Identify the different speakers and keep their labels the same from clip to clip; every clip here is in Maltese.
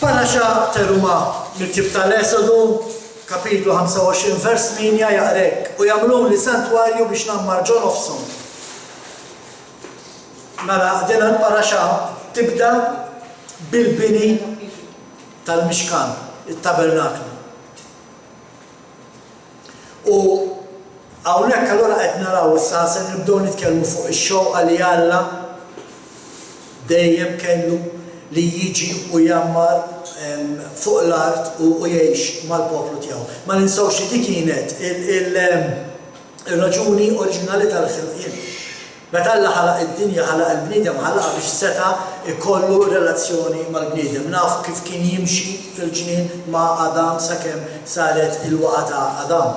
Speaker 1: Paraxa Teruma miktib tal-Esodu, kapitlu 25 vers 8 jaqrek u jagħmlu li santwarju biex nammar ġo nofshom. Mela din il-paraxa tibda bil-bini tal-Mixkan, it-Tabernaklu. U hawnhekk allura qed naraw issa se nibdew nitkellmu fuq ix-xewqa li Alla dejjem kellu li jiġi u jammar fuq l-art u jgħix mal-poplu tiegħu. Ma ninsawx li dik kienet il-raġuni oriġinali tal-ħilqien. Meta Alla ħalaq id-dinja, ħalaq il-bniedem, ħalaq biex seta' ikollu relazzjoni mal-bniedem. Nafu kif kien jimxi fil-ġnien ma' Adam sakemm saret il-waqa ta' Adam.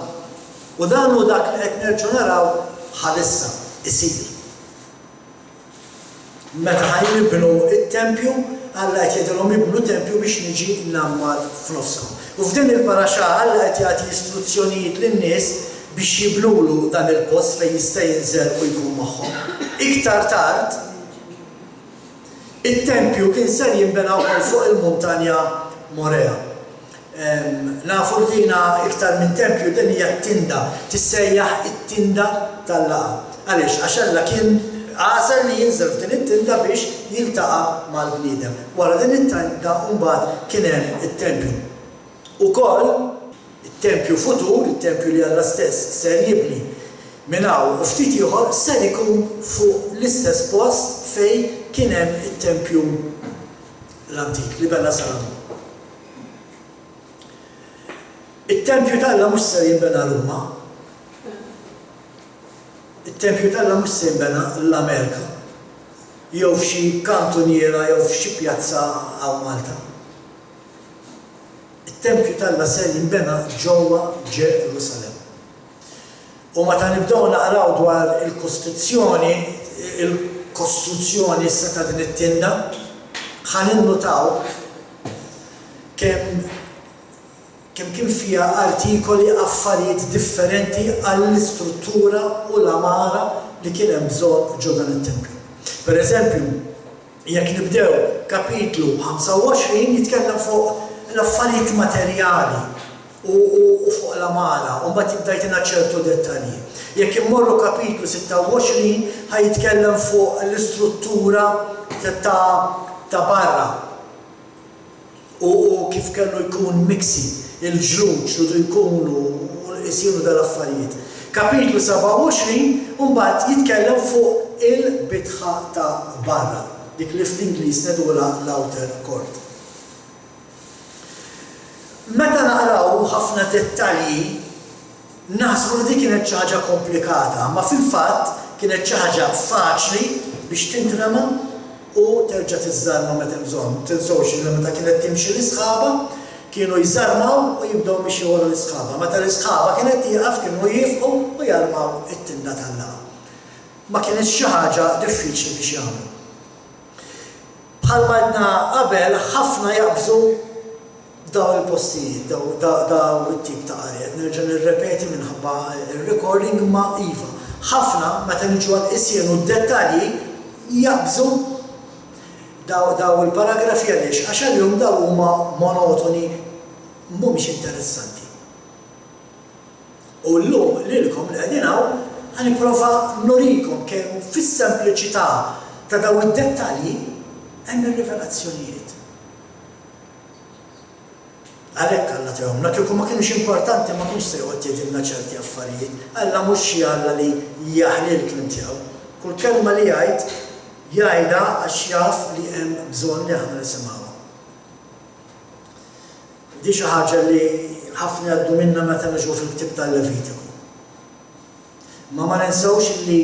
Speaker 1: U dan hu dak li qed nerġgħu naraw bħalissa isir. Meta ħajjibnu it-tempju, Alla qed jgħidilhom jibnu tempju biex niġi nammar f'nofshom. U f'din il-paraxa Alla qed jagħti istruzzjonijiet lin-nies biex jibnulu dan il-post fejn jista' jinżel u jkun magħhom. Iktar tard, it-tempju kien ser jinbena wkoll fuq il-muntanja Morea. Nafu dina iktar minn tempju din hija t-tinda, tissejjaħ it-tinda tal-laqa. Għaliex għax Alla kien għasar li jinżel f'din it-tinda biex jiltaqa' mal-bniedem. Wara din it-tinda mbagħad kien hemm it-tempju. Ukoll it-tempju futur, it-tempju li Alla stess ser jibni minn hawn u ftit ieħor ser ikun fuq l-istess post fejn kien hemm it-tempju l-antik li bena Salomon. It-tempju tal-Alla mhux ser jinbena Ruma. Il-tempju tal-Alla mhux se jinbena l-Amerika, jew f'xi kantuniera jew f'xi pjazza hawn Malta. Il-tempju tal-Alla se jinbena ġewwa Ġerusalemm. U meta nibdew naqraw dwar il-kostruzzjoni issa ta' din it-tinda, ħa ninnutaw kemm kien fiha artikoli affarijiet differenti għall-istruttura u l-amara li kien hemm bżonn ġo dan it-tempju. Pereżempju, jekk nibdew kapitlu 25 jitkellem fuq l-affarijiet materjali u fuq l-amara, u mbagħad jibda jtina ċertu dettalji. Jekk immorru kapitlu 26 ħajitkellem fuq l-istruttura ta' barra u kif kellu jkun miksi il-ġruġ li jkunu jisiru dal-affarijiet. Kapitlu 27 mbagħad jitkellem fuq il-bitħa ta' barra, dik li fl-Ingliż nedula l-outer court. Meta naqraw ħafna dettalji, naħsbu li dik kienet xi ħaġa komplikata, ma fil-fatt kienet xi ħaġa faċli biex tintrema u terġa' tiżżarma meta hemm bżonn. Tinsewx li meta kienet timxi l-isħaba, kienu jżarmaw u jibdew biex wara l-isħaba. Meta l-isħaba kienet tieqaf kienu jifqu u jarmaw it-tinda tal-laqa. Ma kienx xi ħaġa diffiċli biex jagħmlu. Bħalma għedna qabel ħafna jaqbżu daw il-postijiet, daw it-tip ta' qarijiet. Nerġa' nirrepeti minħabba il-recording ma' iva. Ħafna meta niġu għal isjenu d-dettalji jaqbżu daw il-paragrafi għaliex, għax għal-jum daw huma monotoni mhumiex interessanti. U llum lilkom li qegħdin hawn ħanipprova nurikom kemm fis-sempliċità ta' daw id-dettalji hemm ir-rivelazzjonijiet. Għalhekk Alla tehomna kieku ma kienx importanti ma kienx se joqgħod jgħidilna ċerti affarijiet. Alla mhux xi Alla li jaħli l-kliem tiegħu. Kull kelma li jgħid jgħidha għax jaf li hemm bżonn li aħna nisimgħuha. Di xi ħaġa li ħafna jgħaddu minnha meta niġu fil-ktieb tal-Levitiku. Ma ninsewx li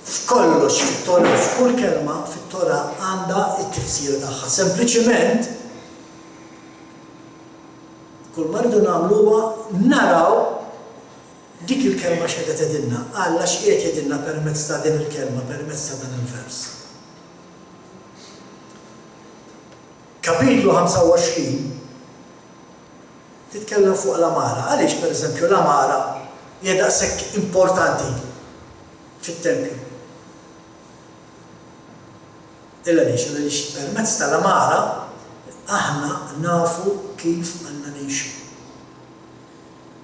Speaker 1: f'kollox fit-Tora, f'kull kelma fit-Tora għandha t-tifsira tagħha. Sempliċiment kull ma rridu nagħmluha naraw dik il-kelma x'qed tgħidilna, Alla x'qiegħed jgħidilna permezz ta' din il-kelma, permezz ta' dan il-vers. Kapitlu 25 titkellem fuq l-amara. Għaliex pereżempju l-amara hija daqshekk importanti fit-tempju. Illa lix permezz tal-amara aħna nafu kif għandna ngħixu.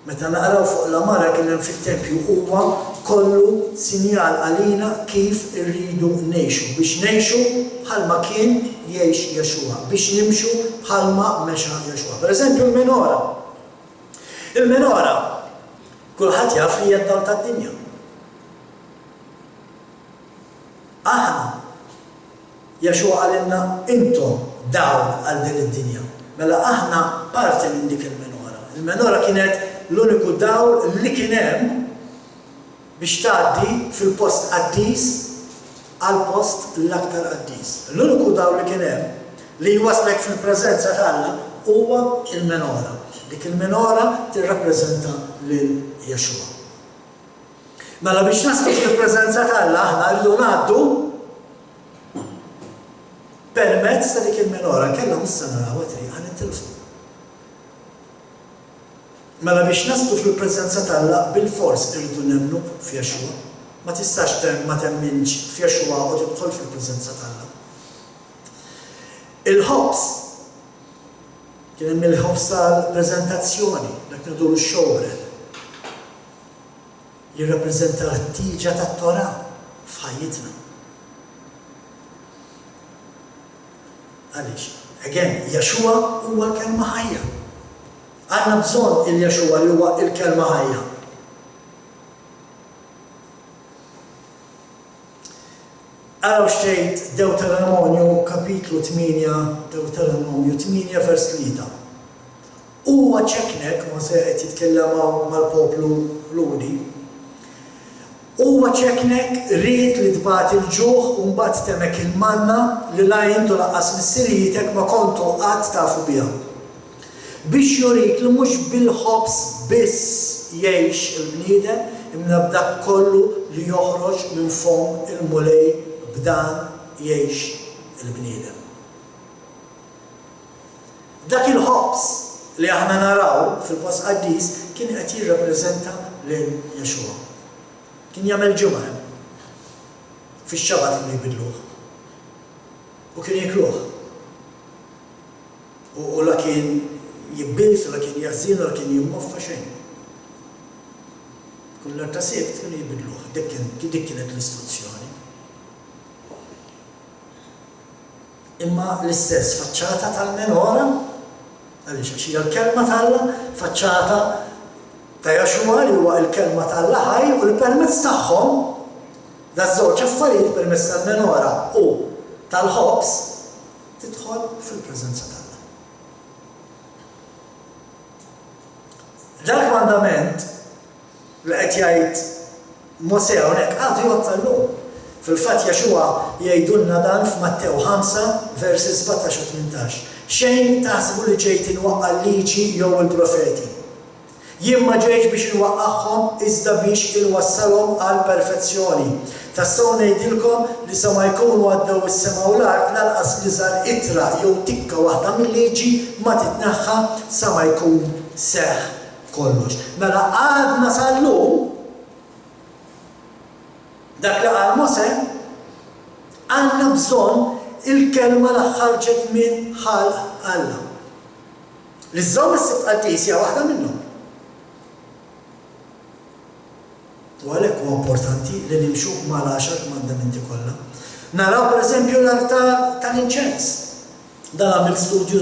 Speaker 1: Meta naqraw fuq l-amara kien hemm fit-tempju huwa kollu sinjal għalina kif irridu ngħixu biex ngħixu bħalma kien jgħix Jexua, biex nimxu bħalma mexa Jexua. Pereżempju l-menora. Il-menora kulħadd jaf li hija d-dawl tad-dinja. Aħna Jexua għalilna intom dawl għal din id-dinja. Mela aħna parti minn dik il-menora. Il-menora kienet l-uniku dawl li kien hemm biex tgħaddi fil-post qaddis għal post l-aktar qaddis. L-uniku dawl li kien hemm li jwaslek fil-preżenza tagħna huwa il-menora. Dik il-menora tirrappreżenta lil Jexua. Mela biex naslu fil-preżenza tagħna aħna rridu ngħaddu permezz ta' dik il-menora kellha issa naraw triq ħanintilfu. Mela biex naslu fil-preżenza tagħna bil-fors irridu nemmnu f'Jexua. Ma tistax ma temminx f'Jexua u tidħol fil-preżenza tagħna. Il-ħobs kien hemm il-ħobs tal-preżentazzjoni dak ngħidulu x-xowbren. Jirrappreżenta l-ħtieġa tat-Torah f'ħajjitna. Għaliex, again, Jexua huwa l-kelma ħajja. Għandna bżonn il-Jexua li huwa l-kelma ħajja. Araw xtejt Deuteronomju kapitlu 8, Deuteronomju 8 vers 3. Huwa ċeknek ma se qed jitkellem mal-poplu ludi. Huwa ċeknek ried li tbagħat il-ġuħ u mbagħad temek il-manna li la jintu laqqas mis-sirietek ma kontu qatt tafu biha. Biex jurik li mhux bil-ħobs biss jgħix il-bniedem imma b'dak kollu li joħroġ minn fom il-mulej b'dan jgħix il-bniedem. Dak il-ħobs li aħna naraw fil-post qaddis kien qed jirrappreżenta lil Jexua. Kien jagħmel ġumgħa fix-xabat kienu jbidluh. U kien jikluh. U la kien jibbis, u la kien jaħżin, u la kien jimmoffa xejn. Kull ta' sibt kienu jibidluh. Dik kienet l-istruzzjoni. Imma l-istess faċċata tal-menora, għaliex għax hija l-kelma tal-la, faċċata ta' Jexua li huwa l-kelma tal-la ħaj u l-permezz tagħhom daż-żewġ affarijiet permezz tal-menora u tal-ħobs tidħol fil-preżenza tagħna. Dal-mandament li qed jgħid Mosè hawnhekk għadu jottallu. Fil-fatt Jexua jgħidulna dan f'Mattew 5 versi 17 u 18. Xejn taħsbu li ġejt inwaqqa l-liġi jew il-profeti. Jien ma ġejtx biex inwaqqagħhom iżda biex inwassalhom għal perfezzjoni. Tassew ngħidilkom li sa ma jkunu għaddew is-sema u l-art lanqas li żar ittra jew tikka waħda mill-liġi ma titneħħa sa ma jkun seħħ kollox. Mela għadna sal-lum dak li qal Mosè għandna bżonn il-kelma li ħarġet minn ħalq Alla. Li żżomm is-sibt qaddis hija waħda minnhom. U għalhekk huwa importanti li nimxu mal-10 mandamenti kollha. Naraw pereżempju l-altar tal-inċens. Dan għamil studju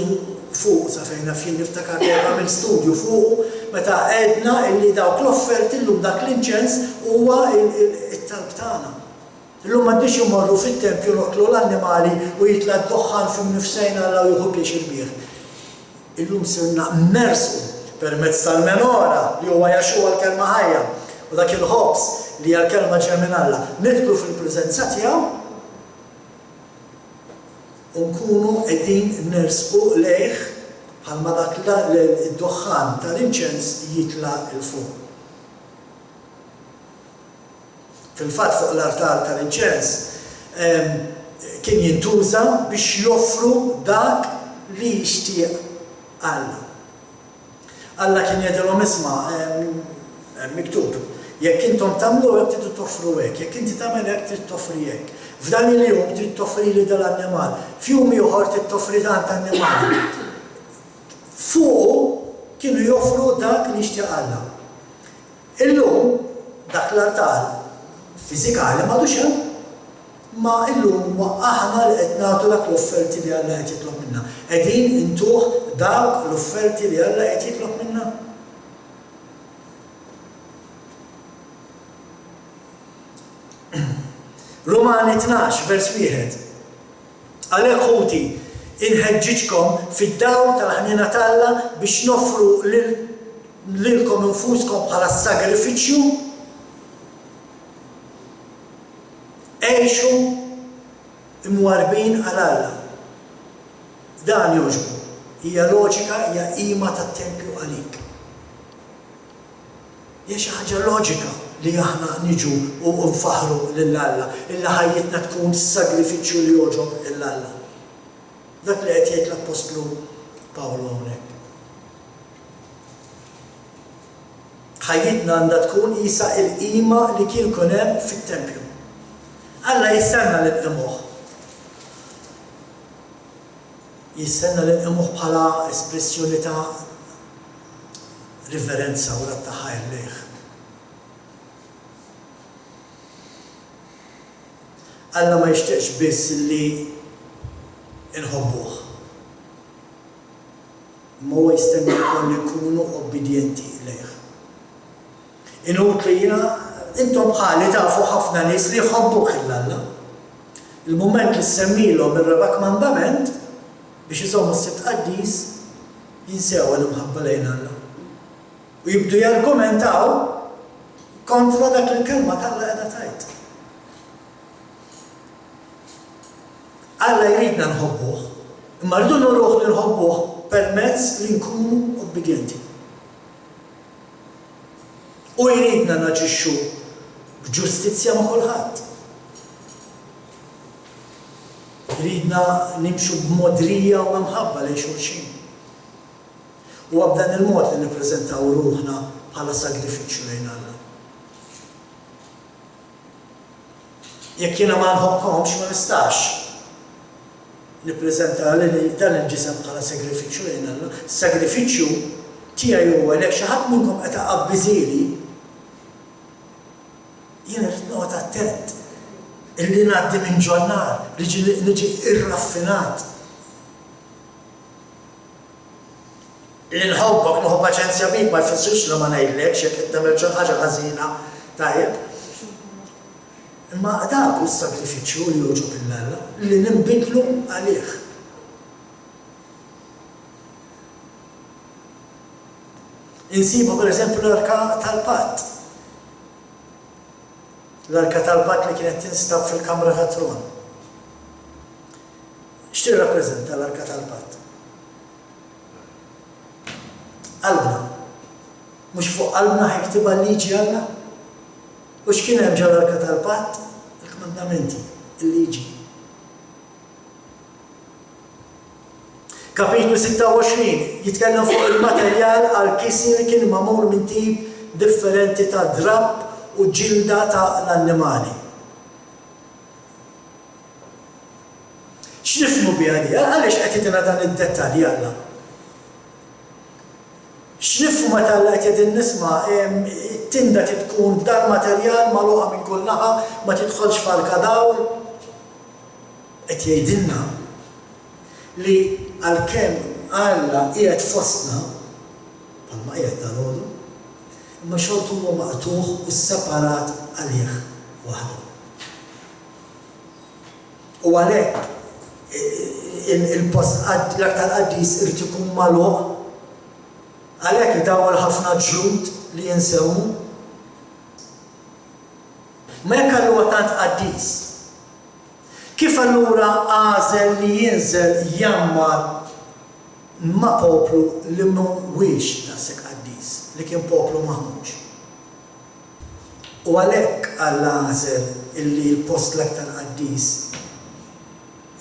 Speaker 1: fuq sa fejn fien niftakar li għamil studju fuq meta għedna illi dawk l-offerti llum dak l-inċens huwa it-talb tagħna. Illum m'għandix imorru fit-tempju noqtlu l-annimali u jitla d-doħħan f'nifsejn Alla u jieħu biex il-bieħ. Illum sirna immersu permezz tal-menora li huwa Jexua l-kelma ħajja u dak il-ħobs li hija l-kelma ġej minn Alla. Nidħlu fil-preżenza tiegħu u nkunu qegħdin nersqu lejh bħalma dak id-doħħan tal-inċens jitla' il fuq. Fil-fatt fuq l-altar tal-inċens kien jintuża biex joffru dak li jixtieq Alla. Alla kien jgħidilhom isma' miktub, jekk intom tagħmlu hekk tridu toffru hekk, jekk inti tagħmel hekk trid toffri hekk. F'dan il-jum trid toffri li dal-annimal, f'jum ieħor trid toffri dan tal-annimal. Fuq kienu joffru dak li jixtieq Alla. Illum dak l-altar fiżikali m'għadux hemm, ma illum aħna li qed nagħtu dak l-offerti li Alla qed jitlob minna. Qegħdin intuh dawk l-offerti li Alla qed jitlob minna. Romani 12, vers 1. Għalhekk ħuti inħeġġiġkom fid-dawl tal-ħnina talla biex noffru lilkom infuskom bħala sagrifiċċju għejxu imwarbin għal Alla. Dan jogħġbu. Hija loġika, hija qima tat-tempju għalik. Hija xi ħaġa loġika li aħna niġu u nfaħru lill-Alla, illa ħajjitna tkun sagrifiċċju li jogħġob lill-Alla. Dak li qed jgħid l-Apostlu Pawlu hawnhekk. Ħajjitna għandha tkun qisha l-qima li kien ikun hemm fit-tempju. Alla jistenna li nqimuh. Jistenna li nqimuh bħala espressjoni ta' riverenza u ta' ħajr lejh. Alla ma jixtieqx biss li inħobbuh. Ma huwa jistenna wkoll li nkunu obbedjenti lejh. Inutli jiena intom bħali tafu ħafna nies li jħobbuh il-Alla. Il-mument li semmilhom ir-raba' mandament biex iżommu s-sibt qaddis jinsew l-imħabba lejn Alla. U jibdu jargumentaw kontra dak il-kelma tal-Alla qiegħda tgħid. Alla jridna nħobbuh, imma rridu nruħ li nħobbuh permezz li nkunu obbedjenti. U jridna naġixxu b'ġustizzja ma' kulħadd. Jridna nimxu b'modrija u mħabba lejn xulxin. U b'dan il-mod li nippreżentaw ruħna bħala sagrifiċċju lejn Alla. Jekk jiena ma nħobbkomx ma nistax nippreżenta li dan il-ġisem bħala sagrifiċċju lejn Alla. Sagrifiċċju tiegħi huwa li xi ħadd minnkom qed aqabbiżieli jien irid noqgħod attent illi ngħaddi minn ġonnar niġi irraffinat. Li nħobbok nħobb paċenzja bik ma jfissirx li ma ngħidlekx jekk qed tagħmel xi ħaġa ħażina tajjeb. Imma dak hu s-sagrifiċċju li jogħġob lill-Alla li ninbidlu għalih. Insibu pereżempju l-Arka tal-Patt. L-Arka tal-Patt li kienet tinstab fil-Kamra tat-Tron. X'tirrappreżenta l-Arka tal-Patt? Qalbna. Mhux fuq qalbna ħiktibha l-liġi Alla? U x'kien hemm ġewwa l-Arka tal-Patt? Il-komandamenti, il-liġi. Kapitlu 26 jitkellem fuq il-materjal għall-kisien li kien magħmul minn tip differenti ta' drabb u ġilda ta' l-annimali. X'nifhmu biha di? Għaliex qed jagħtina dan id-dettalji Alla? X'nifhmu meta Alla qed jgħid nisma' tinda tkun b'dan materjal magħluqa minn kull naħa ma tidħolx f'arkadawl. Qed jgħidilna li għalkemm Alla qiegħed fostna bħalma qiegħed dalgħodu, imma xorta huwa maqtuħ u sseparat għalih waħdu. U għalhekk il-post l-aktar qaddis irid ikun magħluq għalhekk idawwal ħafna ġrud li jinsewmu. Ma jekk allura tant qaddis, kif allura għażel li jinżel jammar ma' poplu li mhuwiex daqshekk qaddis, li kien poplu maħmuġ. U għalhekk Alla għażel illi l-post l-aktar qaddis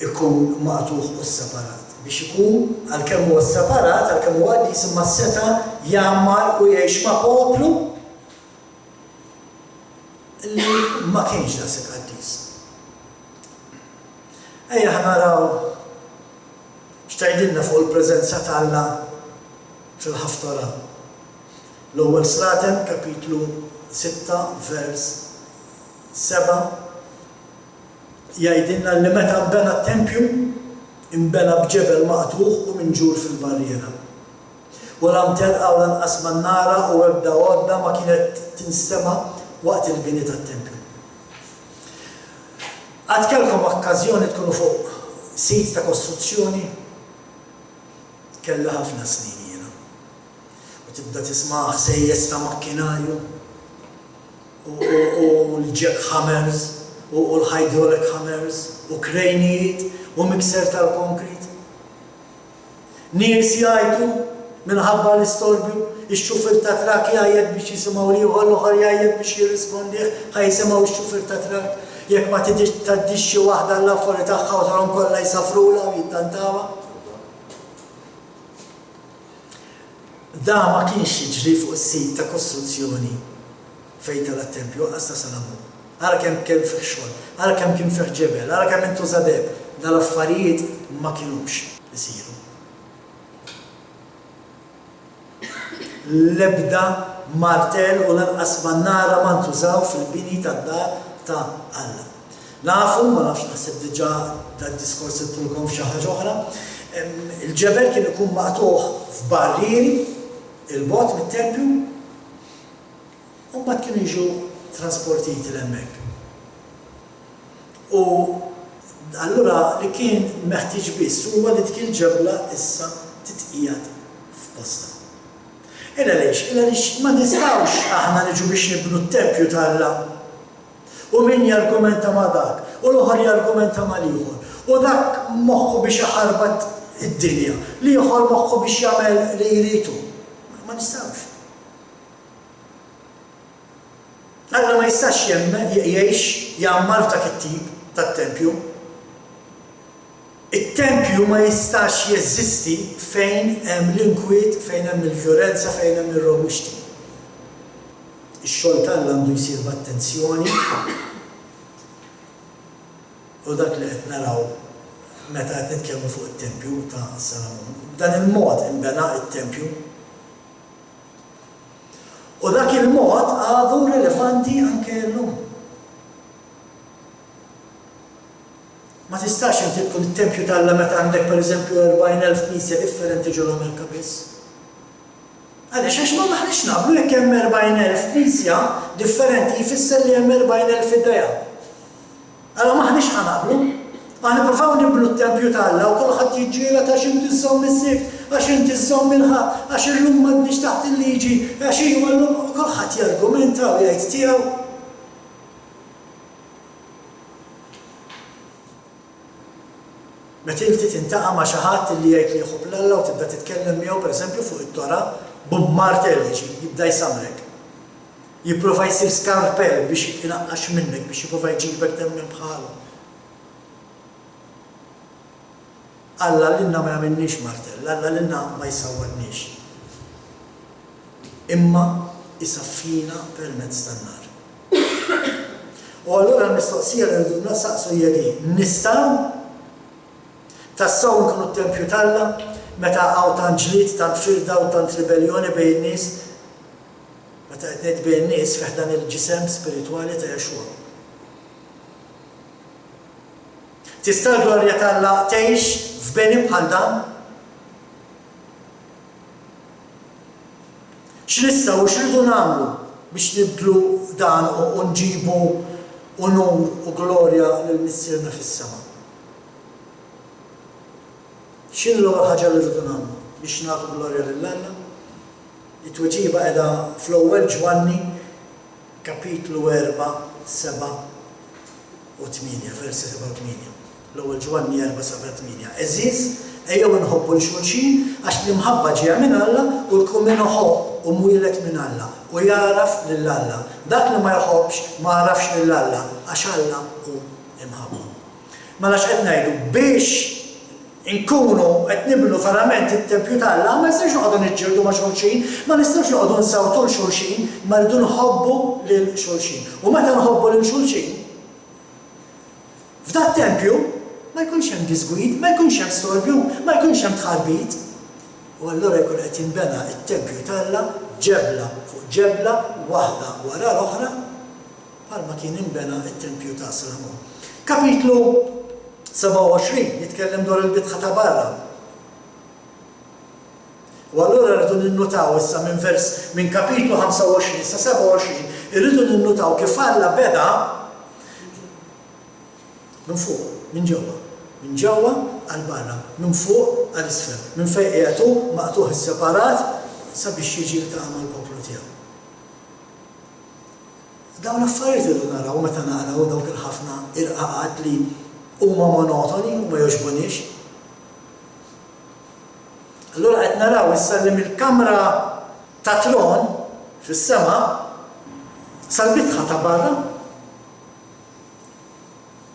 Speaker 1: ikun maqtuħ u sseparat. Biex ikun għalkemm huwa sseparat, għalkemm huwa qaddis imma seta' jammar u jgħix ma' poplu li ma kienx daqshekk qaddis. Ejja naraw x'tgħidilna fuq il-preżenza ta' Alla fil-ħaftarah. L-ewwel Slaten, kapitlu 6, vers 7, jgħidilna li meta nbena t-tempju, inbena b'ġebel maqtuħ u minġur fil-barriera. U l-amter għaw lanqas man-nara u ebda għodda ma kienet tinstema waqt il-bini tat-tempju. Għad kellkom okkażjoni tkunu fuq sit ta' kostruzzjoni? Kella ħafna snin jiena. U tibda tisma' ħsejjes ta' makkinarju u l-jackhammers u l-hydraulic hammers u krejnijiet u mikser tal-konkrit. Nies jgħidu minħabba l-istorbju, ix-xufer ta' trak jgħid biex jisimgħu liħor, l-oħra jgħid biex jirrispondih, ħajsimgħu x-xufer ta' trak. Jekk ma tgħaddix xi waħda l-affari tagħha u tarhom kollha jsafrula u jittantawha. Da ma kienx jiġri fuq is-sit ta' kostruzzjoni fejn tal-tempju qas ta' Salamun. Ara kemm kien fih xogħol, ara kemm kien fih ġebel, ara kemm intuża deb, dal-affarijiet ma kinux isiru. L-ebda martel u lanqas man-nara ma ntużaw fil-bini tad-dar ta' Alla. Nafu, ma nafx naħseb diġà dad-diskors ittulkom f'xi ħaġa oħra, il-ġebel kien ikun maqtuħ f'barrieri il-bogħod mit-tempju u mbagħad kienu jiġu transportiti l-hemmhekk. U allura li kien meħtieġ biss huwa li dik il-ġebla issa titqiegħed f'posta. Illa għaliex ma nistgħux aħna niġu biex nibnu t-tempju ta' Alla u min jargumenta ma' dak, u l-oħor jargumenta ma' liħor, u dak moħħu biex jaħarbat id-dinja, liħor moħħu biex jagħmel li jritu. Ma nistgħux. Alla ma jistax jgħix jammar f'dak it-tip tat-tempju. Il-tempju ma jistax jeżisti fejn hemm l-inkwiet, fejn hemm il-vjolenza, fejn hemm ir-robuxti. Ix-xogħol tal-Alla għandu jsir b'attenzjoni u dak li qed naraw meta qed nitkellmu fuq it-tempju ta' Salamun. B'dan il-mod inbena it-tempju. U dak il-mod għadu rilevanti anke llum. Ma tistax inti tkun it-tempju tal-Alla meta għandek pereżempju 40,000 knisja differenti ġol Amerika biss. Għaliex għax ma maħniex naqblu jekk hemm 40,000 knisja differenti jfisser li hemm 40,000 idea. Allora maħniex ħanaqblu. Ma nippruvaw nibnu t-tempju ta' Alla u kulħadd jiġġiela ta' x'inti żżomm is-sikt, għax inti żżomm il-ħadd, għax illum m'għandniex taħt il-liġi, għax hu llum kulħadd jargumenta u jgħid tiegħu. Meta inti tintaqa' ma' xi ħadd li jgħid li jħobb l-Alla u tibda titkellem miegħu pereżempju fuq it-Tora, b'martel jibda jsamrek. Jipprova jsir skarpell biex inaqqax minnek, biex jipprova jġibek temmen bħalu. Alla lilna ma jagħmilniex martell, Alla lilna ma jsawwadniex. Imma isaffina permezz tan-nar. U allura l-mistoqsija li rridu nistaqsu hija di, nistgħu tassew nkunu t-tempju tal-Alla meta hawn tant ġlied, tant firda u tant ribellioni bejn in-nies, meta qed ngħid bejn in-nies fih dan il-ġisem spiritwali ta' Jexua. Tista' l-glorja tal-Alla tgħix f'beni bħal dan? X'nistgħu x'ridu nagħmlu biex nibdlu dan u nġibu unur u glorja lil missierna fis-sema? X'inhu l-ewwel ħaġa li rridu nagħmlu biex nagħtu glorja lill-Alla? It-tweġiba qiegħda fl-ewwel Ġwanni kapitlu 4, 7 u 8, versi 7 u 8. L-ewwel Ġwanni 4, 7 u 8. Eżiż, ejjew inħobbu l-xulxin għax l-imħabba ġejja minn Alla u l-kull min iħobb u mwieled minn Alla u jaraf lill-Alla. Dak li ma jħobbx ma jarafx lill-Alla għax Alla hu imħabba. Mela x'qed ngħidu biex inkunu qed nibnu verament it-tempju tal-Alla, ma nistax noqogħdu niġġieldu ma' xulxin, ma nistax noqogħdu nsawtu l-xulxin, ma rridu nħobbu lil xulxin. U meta nħobbu lil xulxin, f'dat tempju ma jkunx hemm disgwid, ma jkunx hemm storbju, ma jkunx hemm tħarbit. U allura jkun qed jinbena t-tempju tal-Alla ġebla fuq ġebla waħda wara l-oħra bħalma kien inbena t-tempju ta' Salomon. Kapitlu 27 jitkellem dwar il-bitħa ta' barra. U allura rridu ninnutaw issa minn kapitlu 25 sa 27 irridu ninnutaw kif Alla beda minn fuq, minn ġewwa għal barra, minn fuq għal isfel, minn fejn qiegħdu maqtuh is-separat sabiex jiġi l-taqama l-poplu tiegħu. Dawn l-affarijiet irridu naraw meta naqraw dawk il-ħafna irqaqat li huma monotoni u ma jogħġbunix. Allura qed naraw issa li mill-kamra ta' tron fis-sema sal-bitħa ta' barra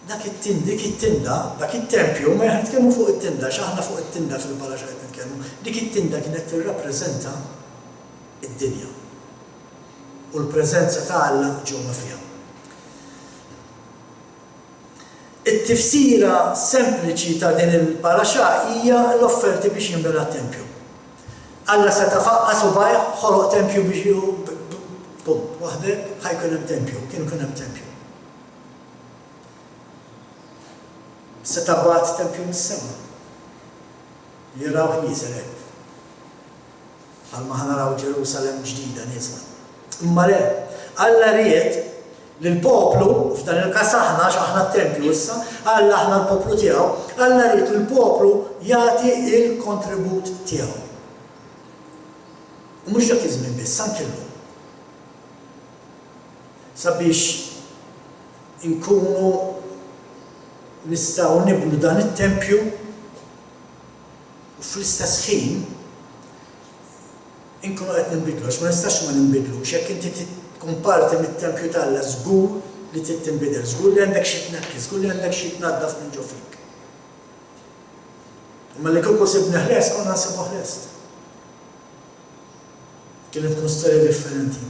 Speaker 1: dak it-tinda, dak it-tempju, ma jħan nitkellmu fuq it-tinda, x'aħna fuq it-tinda fil-baraġa qed nitkellmu. Dik it-tinda kienet tirrappreżenta id-dinja u l-preżenza ta' Alla ġewwa fiha. It-tifsira sempliċi ta' din il-paraxà hija l-offerti biex jinbena t-tempju. Alla se tafaqqas u bajħ ħoloq tempju biex bum, waħdek ħajkun hemm tempju, kien ikun hemm tempju. Se tabbat tempju mis-sema. Jiraw nieżel hekk. Bħalma ħanaraw Ġerusalemm ġdida nieżla. Imma le, Alla ried lill-poplu, f'dan il-każ aħna x'aħna t-tempju issa, Alla aħna l-poplu tiegħu, Alla ried lill-poplu jagħti il-kontribut tiegħu. U mhux dak iż-żmien biss, anke llum. Sabiex inkunu nistgħu nibnu dan it-tempju u fl-istess ħin inkunu qed ninbidlu, għax ma nistax ma ninbidlux, jekk inti tkun parti mit-tempju tal-Alla żgur li trid tinbidel, żgur li għandek xi tnekkis, żgur li għandek xi tnaddaf minn ġo fik. Imma li kieku sibni ħles konna nsibu ħlest. Kienet tkun storja differenti.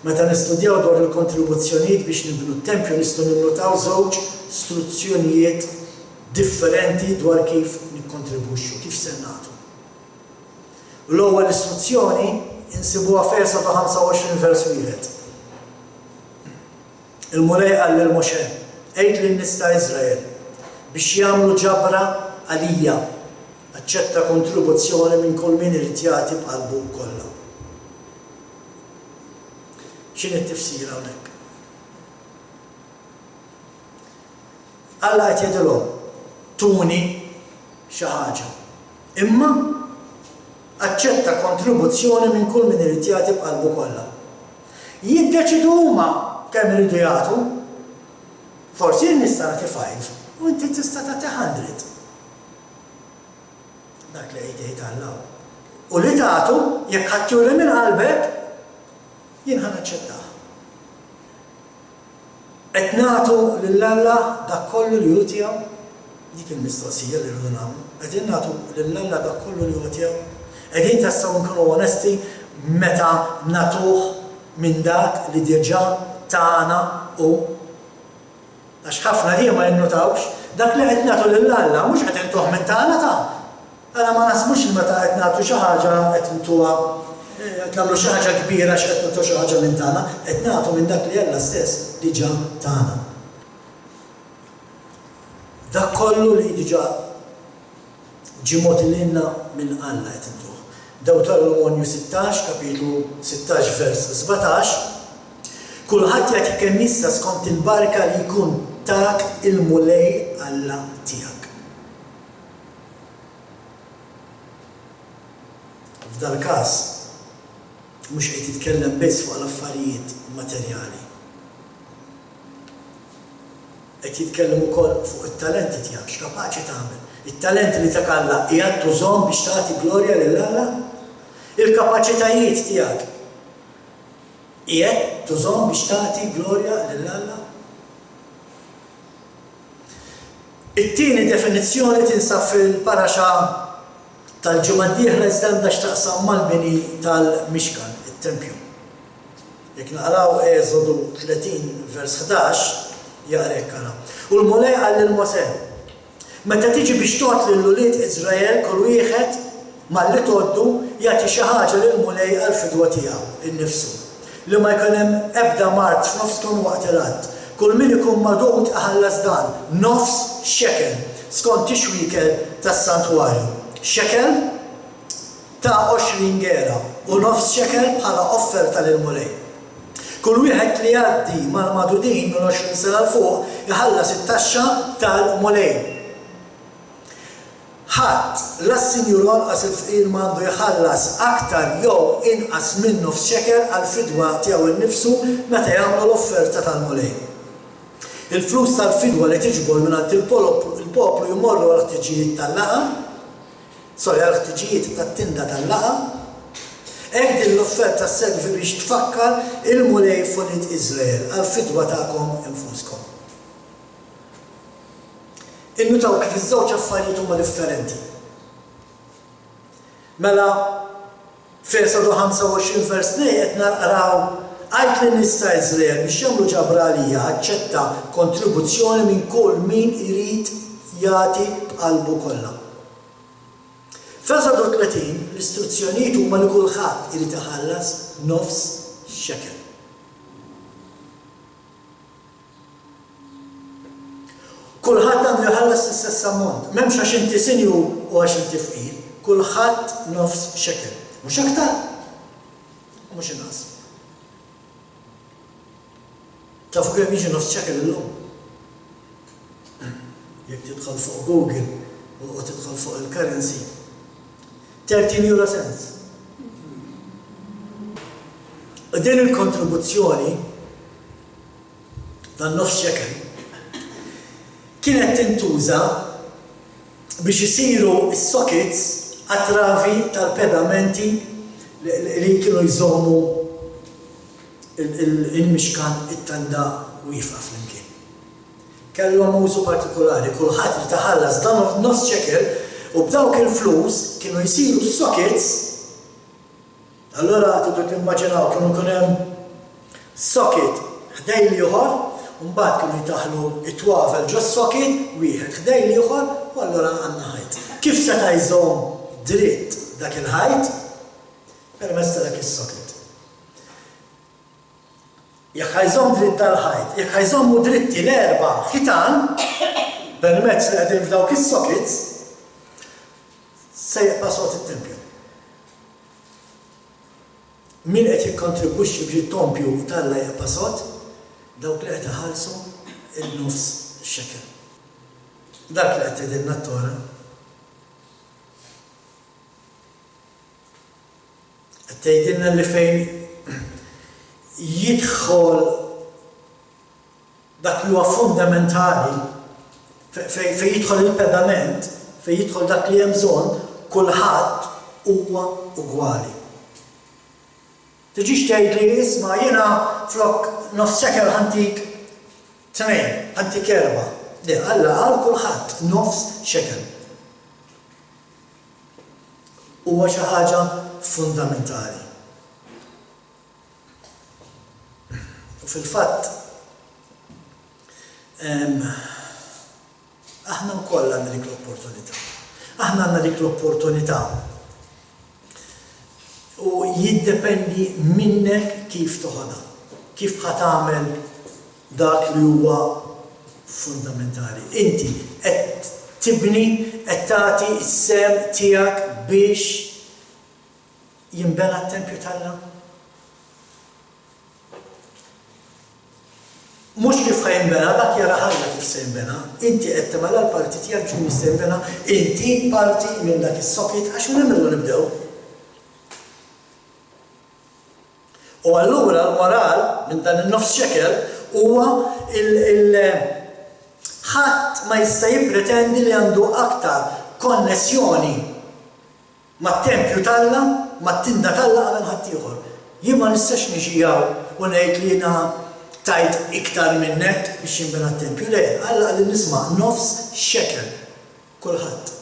Speaker 1: Meta nistudjaw dwar il-kontribuzzjonijiet biex nibnu t-tempju nistgħu ninnotaw żewġ istruzzjonijiet differenti dwar kif nikkontribwixxu, kif se nagħtu. L-ewwel istruzzjoni insibuha f'Esod 25 vers 1. Il-Mulej qal lil Moshe, għid lin-nies ta' Iżrael biex jagħmlu ġabra għalija, aċċetta kontribuzzjoni minn kull min irid jagħti b'qalbu kollha. X'inhi t-tifsira hawnhekk? Alla qed jgħidilhom tuni xi ħaġa. Imma aċċetta kontribuzzjoni minn kull min irid jagħti b'qalbu kollha. Jiddeċidu huma kemm iridu jagħtu. Forsi jien nista' nagħti 5 u inti tista' tagħti 100. Dak li qed Alla. U li tagħtu jekk ħaddtuli minn qalbek jien ħa naċċettah. Qed nagħtu lill-Alla dak kollu li hu tiegħu, dik il-mistoqsija li rridu nagħmlu. Qegħdin nagħtu lill-Alla dak kollu li hu tiegħu. Qegħdin tassew nkunu onesti meta nagħtuh minn dak li diġà tagħna u għax ħafna li ma jinnutawx dak li qed nagħtu lill-Alla mhux qed intuh minn tagħna ta'. Alla ma nasbux li meta qed nagħtu xi ħaġa qed intuha qed nagħmlu xi ħaġa kbira x'qed nagħtu xi ħaġa minn tagħna, qed nagħtu minn dak li Alla stess diġà tagħna. Dak kollu li diġà ġie mogħtililna minn Alla qed intuh. Deuteronomju 16, kapitlu 16 vers 17, kulħadd jagħti kemm jista' skont il-barka li jkun tak il-mulej Alla tiegħek. F'dal każ mhux qed jitkellem biss fuq l-affarijiet materjali. Qed jitkellem ukoll fuq it-talenti tiegħek, x'kapaċi tagħmel. It-talenti li tek Alla qiegħed tużhom biex tagħti glorja lil Alla. Il-kapaċitajiet tiegħek qiegħed tużhom biex tagħti glorja lil Alla. It-tieni definizzjoni tinsab fil-paraxa tal-ġimgħa d-dieħla iżda għandha x'taqsam mal-bini tal-Mixkan, it-Tempju. Jekk naqraw Eżodu 30 vers 11 jaqra hekk ara. U l-Mulej qal lil Mosè, Meta tiġi biex tot lill-ulied Iżrael kull wieħed malli tgħoddu jagħti xi ħaġa lill-mulej għall-fidwa tiegħu innifsu. Li ma jkun hemm ebda mart f'nofskom waqt il-għadd. Kull min ikun magħdud iħallas dan nofs shekel skont ix-xwiekel tas-santwarju. Shekel ta' 20 gera u nofs shekel bħala offerta lill-mulej. Kull wieħed li jgħaddi mal-magħdudin minn 20 sena fuq iħallas it-taxxa tal-mulej. Ħadd l-assinjur lanqas il-fqir m'għandu jħallas aktar jew inqas minn nofs shekel għall-fidwa tiegħu innifsu meta jagħmlu l-offerta tal-mulej. Il-flus tal-fidwa li tiġbor mingħand il-poplu jmorru għall-ħtiġijiet tal-laqa, għall-ħtiġijiet tat-tinda tal-laqa, hekk din l-offerta sservi biex tfakkar il-mulej fuq Iżrael għall-fidwa tagħkom infuskom. Innutaw kif iż-żewġ affarijiet huma differenti. Mela f'Esodu 25 vers 2 qed naraw għajt lin-nies ta' Iżrael biex jagħmlu ġabra għalija aċċetta kontribuzzjoni minn kull min irid jagħti b'qalbu kollha. F'Esodu 30 l-istruzzjonijiet huma li kulħadd irid iħallas nofs shekel. Kulħadd għandu jħallas l-istess ammont, m'hemmx għax inti sinju u għax inti fqir, kulħadd nofs shekel. Mhux aktar, mhux inqas. Tafu kemm jiġi nofs shekel illum? Jekk tidħol fuq Google u tidħol fuq il-currency, 13 euro cents. Din il-kontribuzzjoni dan nofs shekel kienet tintuża biex isiru s-sockets għat-travi tal-pedamenti li kienu jżommu il-mixkan it-tanda wieqfa flimkien. Kellhom użu partikolari, kulħadd li taħallas dan nofs shekel u b'dawk il-flus kienu jsiru s-sockets. Allura tidu timmaġinaw kienu kun hemm socket ħdejn ieħor mbagħad kienu jtaħlu it-twafel ġo s-socket wieħed ħdejn ieħor u allura għandna ħajt. Kif seta' jżomm dritt dak il-ħajt? Permezz ta' dak is-socket. Jekk ħajżomm dritt tal-ħajt, jekk ħajżommu dritti l-erba' ħitan permezz li qegħdin f'dawk is-sockets se jibqa' sod it-tempju. Min qed jikkontribwixxi biex it-tempju talla jibqa' sod? Dawk li qed iħallsu il-nofs shekel. Dak li qed tgħidilna t-Tora. Qed tgħidilna li fejn jidħol dak li huwa fundamentali, fejn jidħol il-pedament, fejn jidħol dak li hemm bżonn, kulħadd huwa ugwali. Tiġix tgħidli isma' jiena flok nofs shekel ħantik tnejn, ħantik erba'. Le, Alla qal kulħadd nofs shekel. Huwa xi ħaġa fundamentali. U fil-fatt aħna wkoll għandna dik l-opportunità. Aħna għandna dik l-opportunità. U jiddependi minnek kif toħodha, kif ħatamel dak li huwa fundamentali. Inti qed tibni, qed tagħti s-sem tiegħek biex jinbena t-tempju tal-Alla. Mhux kif ħajinbena, dak jara ħalla kif se jinbena. Inti qed tagħmel l-parti tiegħek biex jista' jinbena, inti parti minn dak is-socket għax minn hemm nibdew. U allura l-moral minn dan il-nofs shekel huwa ħadd ma jista' jippretendi li għandu aktar konnessjoni mat-tempju tal-Alla, mat-tinda tal-Alla minn ħadd ieħor. Jien ma nistax niġi u ngħid li jiena tajt iktar minnek biex jinbena t-tempju. Le, Alla qal nisma' nofs shekel kulħadd.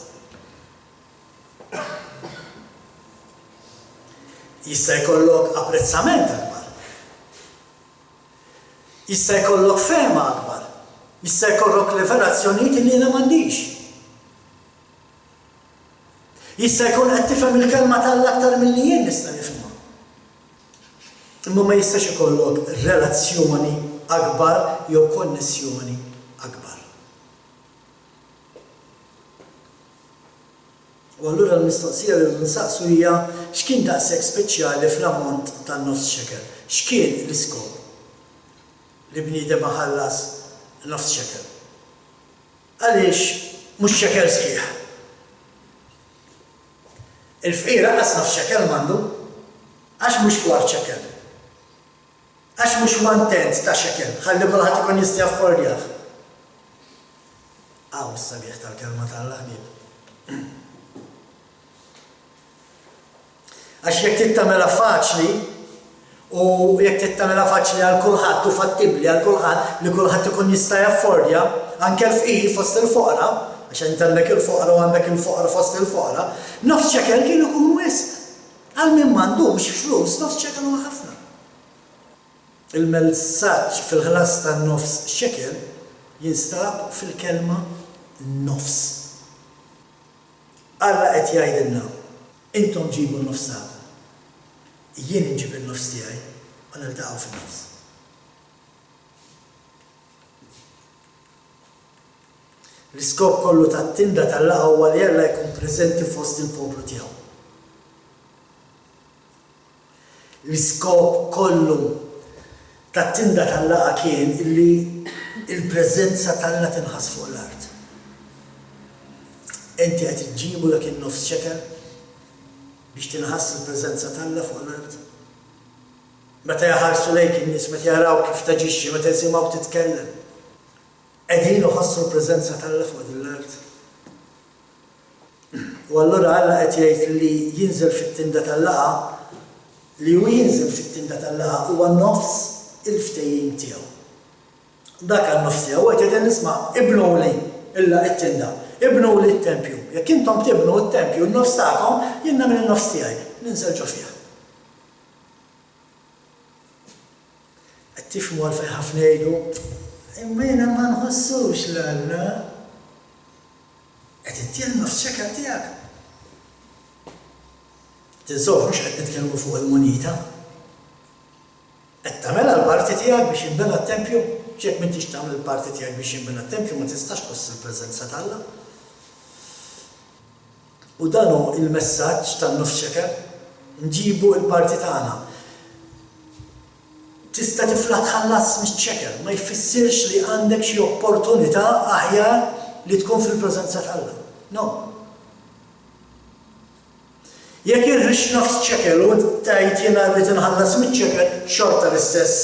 Speaker 1: Jista' jkollok apprezzament akbar. Jista' jkollok fehma akbar. Jista' jkollok rivelazzjonijiet li jiena m'għandix. Jista' jkun qed tifhem il-kelma tal-Alla aktar milli jien nista' nifhimha. Imma ma jistax ikollok relazzjoni akbar jew konnessjoni akbar. U allura l-mistoqsija li nsaqsu hija x'kien daqshekk speċjali fl-ammont tan-nofs xekel? X'kien l-iskop li bniedem ħallas nofs xekel? Għaliex mhux xekel sħiħ. Il-fqir qas nofs xekel m'għandu għax mhux kwart xekel. Għax mhux mantent ta' xekel, ħalli kulħadd ikun jista' jaffordjah. Is-sabiħ tal-kelma tal-ħbieb. Għax jekk tittamela faċli u jekk tittamela faċli għal kulħadd u fattibbli għal kulħadd li kulħadd ikun jista' jaffordja, anke l-fqir fost il-foqra, għax intellek il-foqra u għandek il-foqra fost il-foqra, nofs xekel kienu jkunu wisq. Għal min m'għandux flus, nofs xekel huwa ħafna. Il-messaġġ fil-ħlas tan-nofs xekel jinstab fil-kelma nofs. Alla qed jgħidilna, intom ġibu n-nofs tagħkom. Jien inġib in-nofs tiegħi u niltaqgħu fin-nofs. L-iskop kollu tat-tinda tal-laqgħa huwa li Alla jkun preżenti fost il-poplu tiegħu. L-iskop kollu tat-tinda tal-laqgħa kien illi il-preżenza tagħna tinħass fuq l-art. Inti qed iġġibu dak in-nofs xekel biex tinħass il-preżenza tagħna fuq l-art. Meta jaħarsu lejk in-nies, meta jaraw kif taġixxi, meta jisimgħu titkellem. Qegħdin iħossu l-preżenza tagħna fuq l-art. U allura Alla qed jgħid li jinżel fit-tinda tal-laqgħa li hu jinżel fit-tinda tal-laqgħa huwa nofs il-ftehim tiegħu. Dak għan-nofs tiegħu qed jgħid nisma' ibnu li illa t-tinda, ibnu li t-tempju. Jekk intom tibnu t-tempju n-nofs tagħkom, jiena minn in-nofs tiegħi ninżel ġo fiha. Qed tifhmu għalfejn ħafna jgħidu, imma jiena ma nħossux l-Alla. Qed ittieħ n-nofs xekel tiegħek. Tiżżomm mhux qed nitkellmu fuq il-munita. Qed tagħmel l-parti tiegħek biex jinbena t-tempju. Ġek m'intix tagħmel il-parti tiegħek biex jinbena t-tempju ma tistax tħoss il-preżenza tal-Alla. U dan hu il-messaġġ tan-nofs xekel, nġibu l-parti tagħna. Tista' tifla tħallas mix-xekel, ma jfissirx li għandek xi opportunità aħjar li tkun fil-preżenza tal-Alla. No. Jekk irħix nofs xekel u tgħid jiena rrid inħallas mix-xekel, xorta l-istess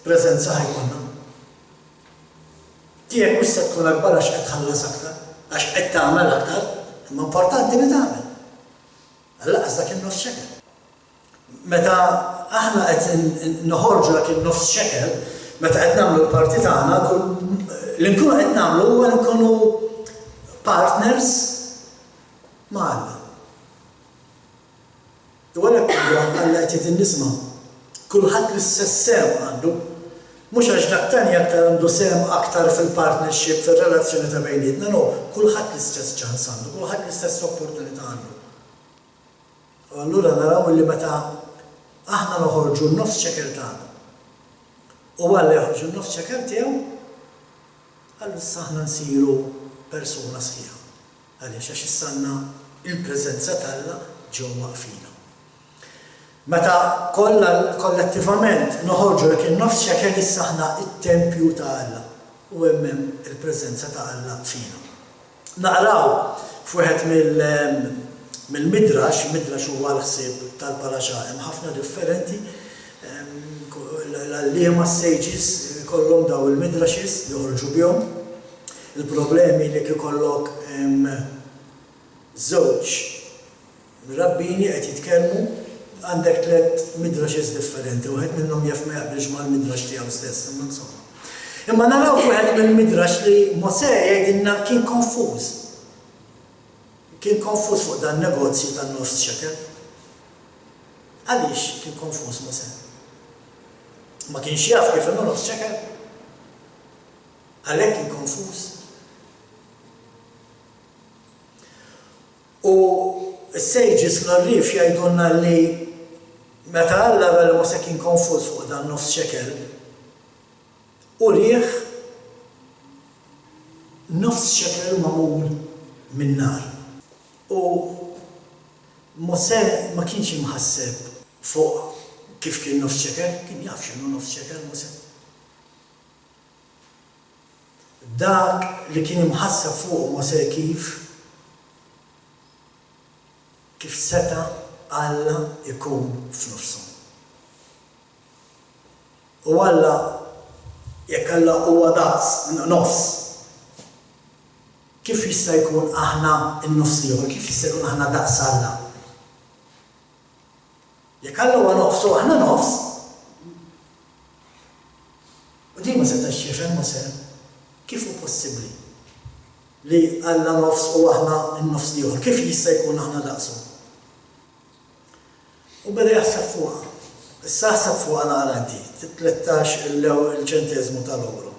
Speaker 1: preżenza ħajkonna. Tiegħek mhux se tkun akbar għax qed tħallas aktar, għax qed tagħmel aktar, imma importanti li tagħmel. Alla qas dak in-nofs xekel. Meta aħna qed noħorġu dak in-nofs xekel, meta qed nagħmlu l-parti tagħna, li nkunu qed nagħmlu huwa li nkunu partners ma' Alla. U għalhekk Alla qed jgħid nisma' kulħadd l-istess sehem għandu, mhux għax dak tani aktar għandu sehem aktar fil-partnership, fir-relazzjoni ta' bejnietna, no, kulħadd l-istess ċans għandu, kulħadd l-istess opportunità għandu. U allura naraw li meta aħna noħorġu n-nofs xekel tagħna u Alla joħorġu n-nofs xekel tiegħu, allura aħna nsiru persuna sħiħa. Għaliex għax issanna il-preżenza tagħna ġewwa fina. Meta kollettivament noħorġu jekk in-nofs xekel issa aħna t-tempju ta' Alla u hemm il-preżenza ta' Alla fina. Naqraw f'wieħed mill-midrax, midrax huwa l-ħsieb tal-Palaxà hemm ħafna differenti, l-għalliema sages kollhom daw il-midraxes joħorġu bihom. Il-problemi li ikollok żewġ rabbini qed jitkellmu għandek tliet midraxes differenti, wieħed minnhom jaf ma jaqbilx mal-midrax tiegħu stess, imma insomma. Imma naraw wieħed mill-midrax li Mosè jgħidilna kien konfuż. Kien konfuż fuq dan negozju tan-nofs xekel. Għaliex kien konfuż Mosè? Ma kienx jaf kif inhu nofs xekel. Għalhekk kien konfuż. U is-sejġis l-arrif jgħidulna li meta Alla ra li Mosè kien konfuż fuq dan nofs xekel, u rieħ nofs xekel magħmul min nar. U Mosè ma kienx imħasseb fuq kif kien nofs xekel, kien jaf x'inhu nofs xekel Mosè. Dak li kien imħasseb fuq Mosè kif seta' Alla ikun f'nofshom. U Alla jekk Alla huwa daqs nofs, kif jista' jkun aħna n-nofs ieħor, kif jista' jkun aħna daqs Alla? Jekk Alla huwa nofs u aħna nofs, u din ma setax jifhem Mosè kif hu possibbli li Alla nofs u aħna n-nofs ieħor, kif jista' jkun aħna daqshom? U beda jaħseb fuqha. Issa ħseb fuqha nara inti, 13 il-ċenteżmu tal-euro.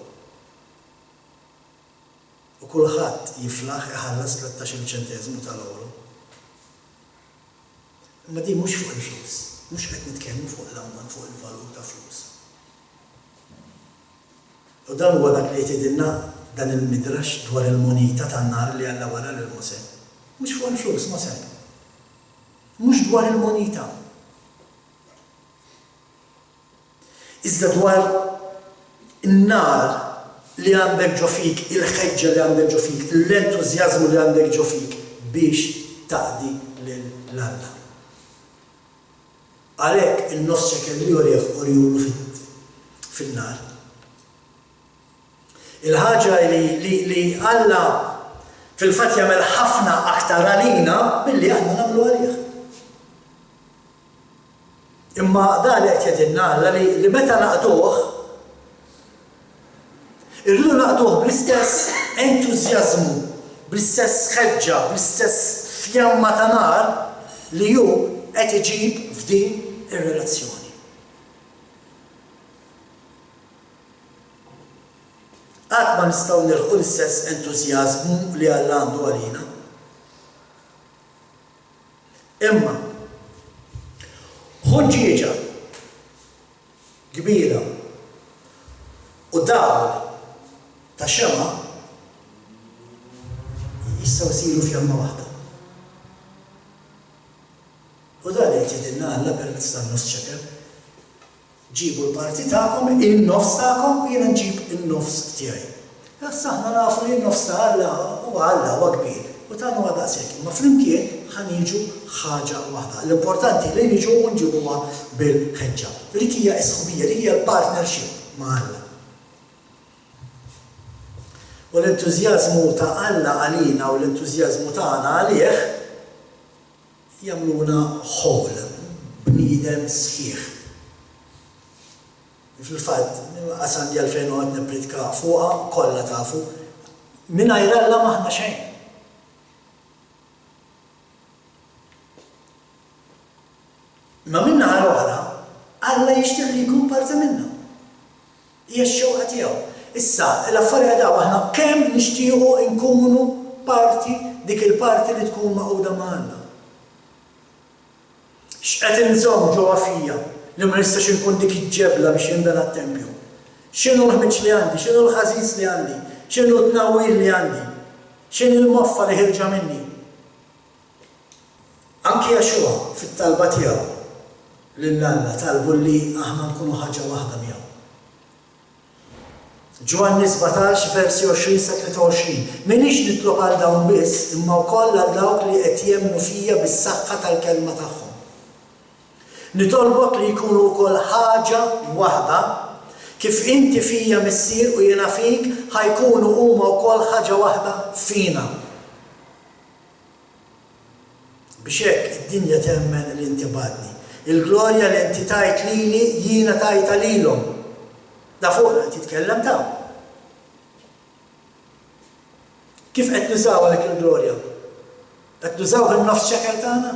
Speaker 1: U kulħadd jiflaħ iħallas 13 il-ċenteżmu tal-euro. Imma din mhux fuq il-flus, mhux qed nitkellmu fuq l-ammont, fuq il-valur ta' flus. U dan huwa dak li jgħidilna dan il-midrash dwar il-munita tan-nar li Alla wara lil Mosè. Mhux fuq il-flus Mosè. Mhux dwar il-munita. Iżda dwar in-nar li għandek ġo fik, il-ħeġġa li għandek ġo fik, l-entużjażmu li għandek ġo fik biex taqdi lill-Alla. Għalhekk in-nofs xekel li jurih urjulu fin-nar. Il-ħaġa li Alla fil-fatt jagħmel ħafna aktar għalina milli aħna nagħmlu għalih. Imma dan li qed jgħidilna Alla li meta naqtuh, irridu naqtuh bl-istess entużjażmu, bl-istess ħeġġa, bl-istess fjamma ta' nar li hu qed iġib f'din ir-relazzjoni. Qatt ma nistgħu nilħu l-istess entużjażmu li Alla għandu għalina. Imma ħunġieġa kbira u dawl ta' xema jistgħu jsiru f'jamma waħda. U dan qed jgħidilna Alla permezz tan-nofs xekel. Ġibu l-parti tagħkom, in-nofs tagħkom u jiena nġib in-nofs tiegħi. Issa aħna nafu li n-nofs ta' Alla huwa kbir. U dan huwa daqshekk, imma flimkien ħaniġu ħaġa waħda. L-importanti li niġu u nġibuha bil-ħeġġa. Dik hija sħubija, dik hija l-partnership ma' Alla. U l-entużjażmu ta' Alla għalina u l-entużjażmu tagħna għalih jagħmluna ħol, bniedem sħiħ. Fil-fatt, qasam di 2000 nippritka fuqha kollha tafu, mingħajr Alla m'aħna xejn. Ma minna għal-oħra, Alla jixtieq li jkun parti minna. Hija x-xewqa tiegħu. Issa, l-affarijiet dawn aħna kemm nixtiequ nkunu parti dik il-parti li tkun maqgħuda ma' Alla. X'qed inżomm ġewwa fija li ma nistax inkun dik iġġebla biex jinbena t-tempju. X'inhu l-ħmiġ li għandi, x'inhu l-ħażiż li għandi, x'inhu t-tnawwir li għandi, x'inhu l-moffa li ħirġa minni. Anki Jaxua fit-talba tiegħu lill-Alla talbu li aħna nkunu ħaġa waħda miegħu. Ġwanni 17 versi 20 sa 23. Minix nitlob għal dawn biss, imma wkoll għal dawk li qed jemmnu fija bis-saħħa tal-kelma tagħhom. Nitolbok li jkunu wkoll ħaġa waħda kif inti fija missier u jiena fik ħajkunu huma wkoll ħaġa waħda fina. Biex hekk id-dinja temmen li inti badni. Il-glorja li inti tajt lili jiena tajta lilhom. Da fuq qed titkellem ta'. Kif qed nużaw għalek il-glorja? Qed nużaw in-nofs xekel tagħna?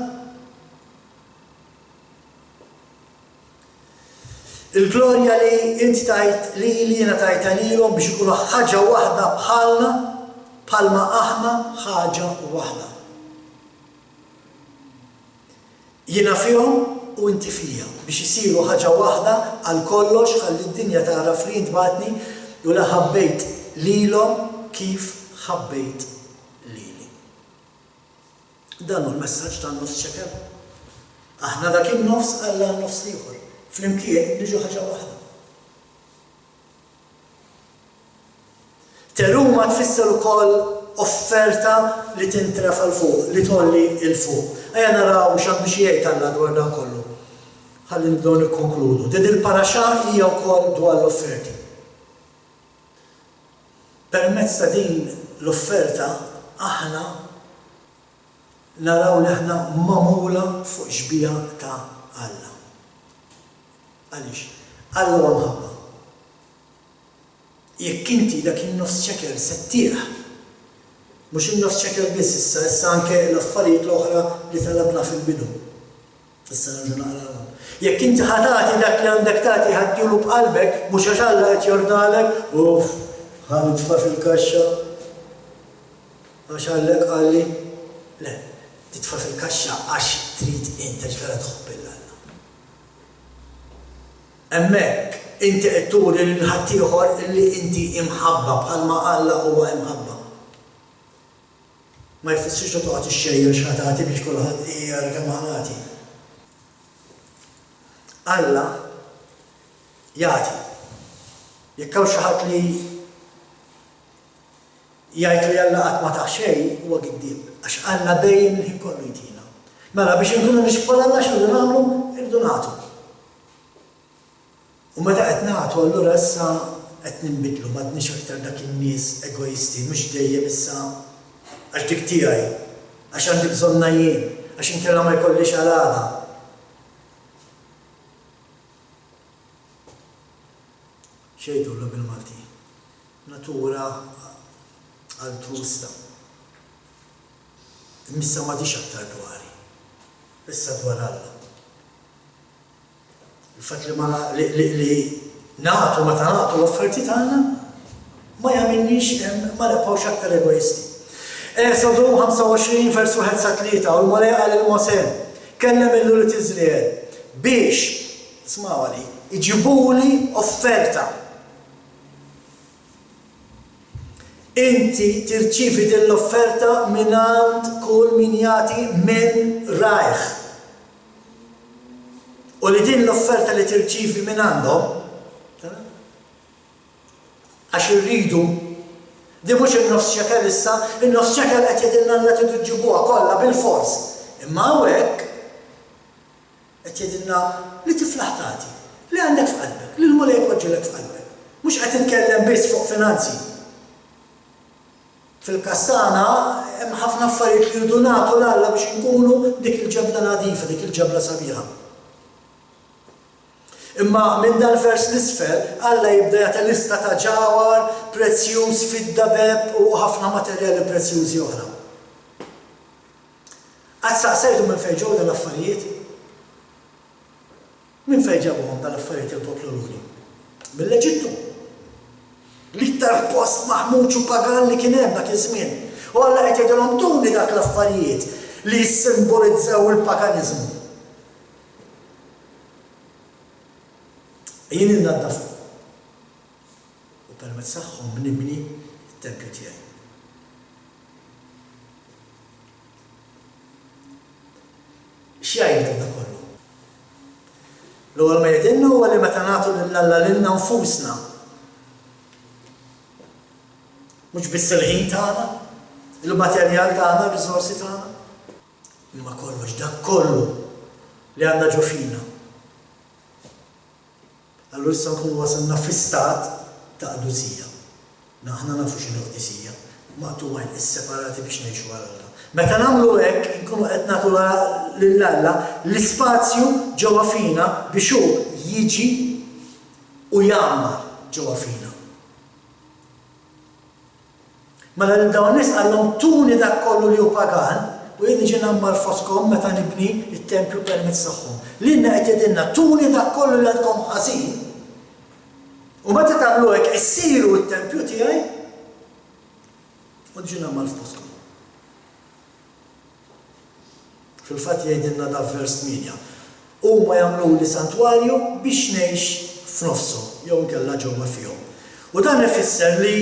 Speaker 1: Il-glorja li inti tajt lili jiena tajta lilhom biex ikunu ħaġa waħda bħalna bħalma aħna ħaġa waħda. jiena fihom u inti fija biex isiru ħaġa waħda għal kollox ħalli d-dinja taraf li int batni u la ħabbejt lilhom kif ħabbejt lili. Dan hu l-messaġġ tan-nofs ċekel. Aħna dak in-nofs Alla n-nofs ieħor. Flimkien niġu ħaġa waħda. Teruma tfisser ukoll offerta li tintref għal fuq, li tolli il fuq. Ejja naraw x'għandu xi jgħid Alla dwar dan kollu. Ħalli nibdew nikkonkludu. Din il-paraxà hija wkoll dwar l-offerti. Permezz ta' din l-offerta aħna naraw li aħna magħmula fuq xbija ta' Alla. Għaliex? Alla huwa mħabba. Jekk inti dak in-nofs ċekel settieħ, mhux in-nofs ċekel biss issa anke l-affarijiet l-oħra li talabna fil-bidu. Issa nerġa' naqrahom. Jekk inti ħatati dak li għandek tagħti ħaddielu b'qalbek mhux għax Alla qed jordalek uff ħanitfa' fil-kaxxa għax Allek qalli. Le, titfa' fil-kaxxa għax trid inti ġifieri tħobb Alla. Hemmhekk inti qed turi lil ħaddieħor illi inti imħabba bħalma Alla huwa imħabba. Ma jfissirx li toqgħod ixxejjer x'ħatati biex kulħadd qiegħed kemm ħanati. Alla jagħti. Jekk hawn xi ħadd li jgħid li Alla qatt ma taħ xejn huwa giddieb għax Alla dejjem il-ħin kollu jtina. Mela biex inkunu nixbħu Alla x'irridu nagħmlu? Irridu nagħtu. U meta qed nagħtu allura issa qed ninbidlu m'għadniex aktar dak in-nies egoisti, mhux dejjem issa għax dik tiegħi, għax għandi bżonna jien, għax inkella ma jkollix għal-għada. Xejdulha bil-Malti. Natura altruista. Imissa m'għadix aktar dwari. Issa dwar Alla. Il-fatt li nagħtu meta nagħtu l-offerti tagħna ma jagħmilniex ma nibqgħux aktar egoisti. Esodu 25 versu 1-3 u l-Mulej qal il-Mosè kellem il-Lut Iżrael biex isma'wali iġibuli offerta. Inti tirċievi din l-offerta mingħand kull min jagħti minn rajħ. U li din l-offerta li tirċievi minn għandhom għax irridu di mhux in-nofs ċekel issa, in-nofs ċekel qed jgħidilna li tridu tġibuha kollha bil-fors. Imma hawnhekk qed jgħidilna li tiflaħ tagħti, li għandek f'qalbek, li l-Mulej jpoġġilek f'qalbek. Mhux qed titkellem biss fuq finanzi. Fil-kastana hemm ħafna affarijiet li jridu nagħtu l-Alla biex inkunu dik il-ġebla nadifa, dik il-ġebla sabiħa. Imma minn dal-vers l-isfel, Alla jibda jagħti lista ta' ġawar, prezzjuż fid-dabeb u ħafna materjali prezzjużi oħra. Qatt saqsejtu minn fejn ġew dal-affarijiet? Minn fejn ġabuhom dal-affarijiet il-poplu luli? Mill-Eġittu. L-iktar post maħmud u pagan li kien hemm dak iż-żmien. U Alla qed jgħidilhom tuni dak l-affarijiet li jissimbolizzaw il-paganiżmu. Jien innaddafu. U permezz tagħhom nibni t-tempju tiegħi. X'jgħidlek dak kollu? L-ewwel ma jgħidilna huwa li meta nagħtu lill-Alla lilna nfusna. Mhux biss il-ħin tagħna, il-materjal tagħna, r-riżorsi tagħna. Imma kollox dak kollu li għandna ġo fina. Allura issa nkunu wasalna fi-stat ta' qdusija. Aħna nafu x'inhu qdisija, maqtuwajn isseparati biex ngħixu għal Alla. Meta nagħmlu hekk inkunu qed nagħtu lill-Alla l-ispazju ġewwa fina biex hu jiġi u jagħmar ġewwa fina. Mela lil dawn nies qallhom tuni dak kollu li hu pagan u jien niġi nammar fosthom meta nibni t-tempju permezz tagħhom. Lilna qed jgħidilna tuni dak kollu li għandkom ħażin. U meta tagħmlu hekk issiru t-tempju tiegħi u niġi nammar fosthom. Fil-fatt jgħidilna da vers 8. Huma jagħmlu li santwarju biex ngħix f'nofsu, jew inkella ġewwa fihom. U dan ifisser li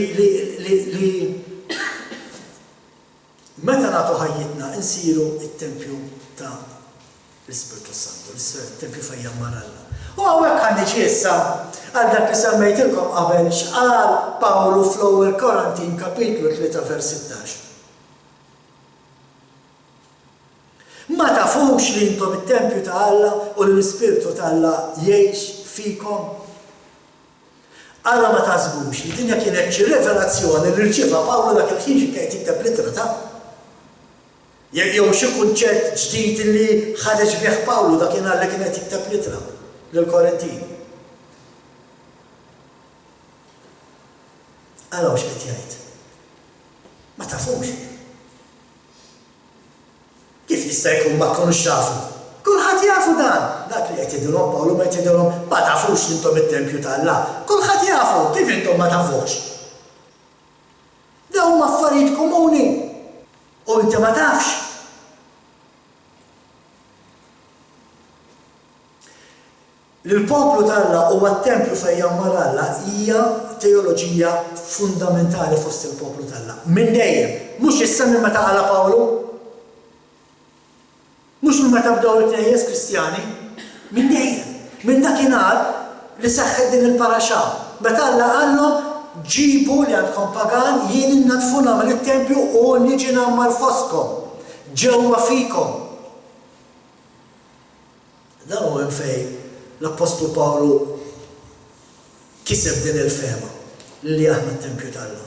Speaker 1: meta nagħtu ħajjitna insiru t-tempju ta' l-Ispirtu Santu, l-tempju fejn jammar Alla. U hawnhekk ħanniġi issa għal dak li semmejtilkom qabel x'qal Pawlu fl-ewwel Korintin kapitlu 3 vers 16. Ma tafux li intom it-tempju ta' Alla u l-Ispirtu ta' Alla jgħix fikom? Alla ma tażbux li dinja kienet xi rivelazzjoni li rċieva Pawlu dak il-ħin kien jikteb littra ta' jew xi kunċett ġdid li ħareġ bih Pawlu dak kien Alla kienet jikteb littra lill-Korintin. Alla x'qed jgħid? Ma tafux. Kif jista' jkun ma tkunux tafu? Kulħadd jafu dan. Dak li qed jgħidulhom Pawlu ma jgħidulhom ma tafux li intom it-tempju ta' Alla. Kulħadd jafu, kif intom ma tafux? Dawn huma affarijiet komuni. U inti ma tafx. L-poplu ta' Alla huwa t-tempju fejn jammar Alla hija teoloġija fundamentali fost il-poplu ta' Alla. Minn dejjem, mhux issa minn meta qala Pawlu, mhux minn meta bdew il-Knejjes Kristjani, minn dejjem, minn dakinhar li seħħet din il-paraxà. Meta Alla qallhom ġibu li għandkom pagan jien innadfu nagħmel it-tempju u niġi nammar fostkom, ġewwa fikom. Dan huwa fejn l-Apostlu Pawlu kiseb din il-fema li aħna t-tempju ta' Alla.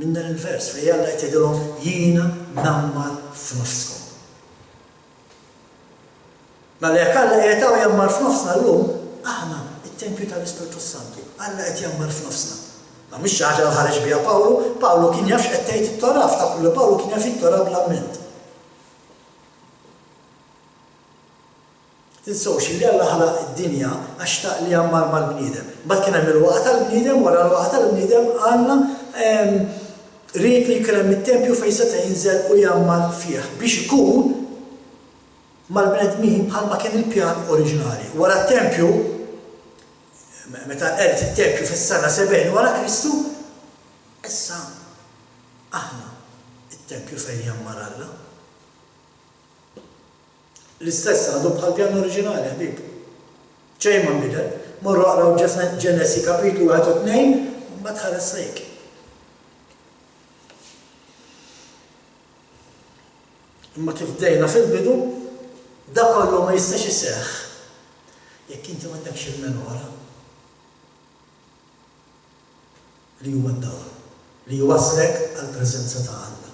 Speaker 1: Minn dan il-vers fejn Alla qed jgħidilhom jiena nammar f'nofskom. Mela jekk Alla qiegħed jammar f'nofsna llum, aħna it-tempju tal-Ispirtu Santu. Alla qed jammar f'nofsna. Ma mhix xi ħaġa li ħareġ biha Pawlu, Pawlu kien jaf x'qed tgħid it-Torah, ftakru li Pawlu kien jaf it-Torah bl-amment. Tinsewx li Alla ħalaq id-dinja għax taq li jammar mal-bniedem. Mbagħad kien hemm il-waqgħa tal-bniedem, wara l-waqgħa tal-bniedem Alla ried li jkun hemm it-tempju fejn seta' jinżel u jammar fih biex ikun mal-bnedmin bħalma kien il-pjan oriġinali. Wara t-tempju, meta qed it-tempju fis-sena 70 wara Kristu, issa aħna it-tempju fejn jammar Alla. L-istess għadu bħal pjan oriġinali, ħbib. ċejn ma nbidel, morru għaraw Ġenesi kapitlu 1 u 2, ma tħares lejk. Imma kif bdejna fil-bidu, da kollu ma jistax iseħħ jekk inti m'għandekx il-menora li huwa d-dawr, li jwaslek għall-preżenza ta' Alla.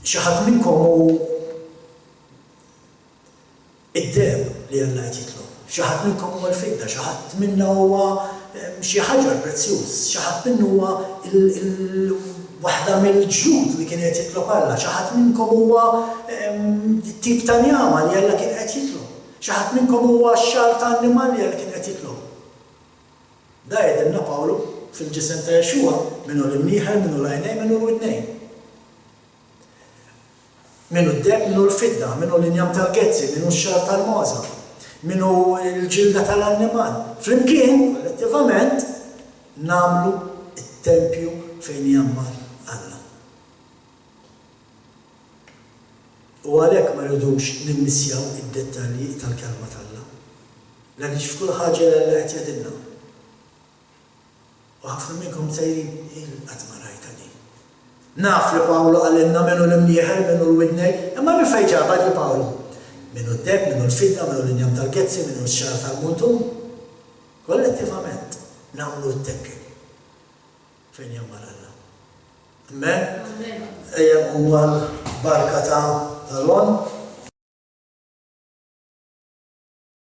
Speaker 1: Xi ħadd minnkom hu id-deheb li Alla qed jitlob. Xi ħadd minnkom huwa l-fidda, xi ħadd minna huwa xi ħaġar prezzjuż, xi ħadd minnu huwa waħda mill-ġlud li kien qed jitlob Alla, xi ħadd minnkom huwa tip ta' njama li Alla kien qed jitlob. Xi ħadd minnkom huwa x-xar ta' annimal li Alla kien qed jitlob. Da jgħidilna Pawlu fil-ġisem ta' Jexua minnu l-imnieħel, minnu l-għajnejn, minnu l-widnejn. Minnu d-deb, minnu l-fidda, minnu l-injam tal-gezzi, minnu x-xar tal-moza, minnu l-ġilda tal-annimal. Flimkien, kollettivament, namlu it-tempju fejn jammar Alla. U għalhekk ma rridux nimmissjaw id-dettalji tal-kelma tal-Alla. Għaliex f'kull ħaġa li Alla qed jgħidilna. U ħafna minnkom sejrin qatt ma rajta din. Naf li Pawlu għallinna minnu l-imnieħel, minnu l-widnej, imma minn fejn ġabha li Pawlu? Minnu d-deb, minnu l-fidda, minnu l-injam tal-gezzi, minnu x-xar tal-muntum. Kollettivament nagħmlu t-tempju fejn jammar Alla. Amen? Ejja huwa l-barka ta' Ron.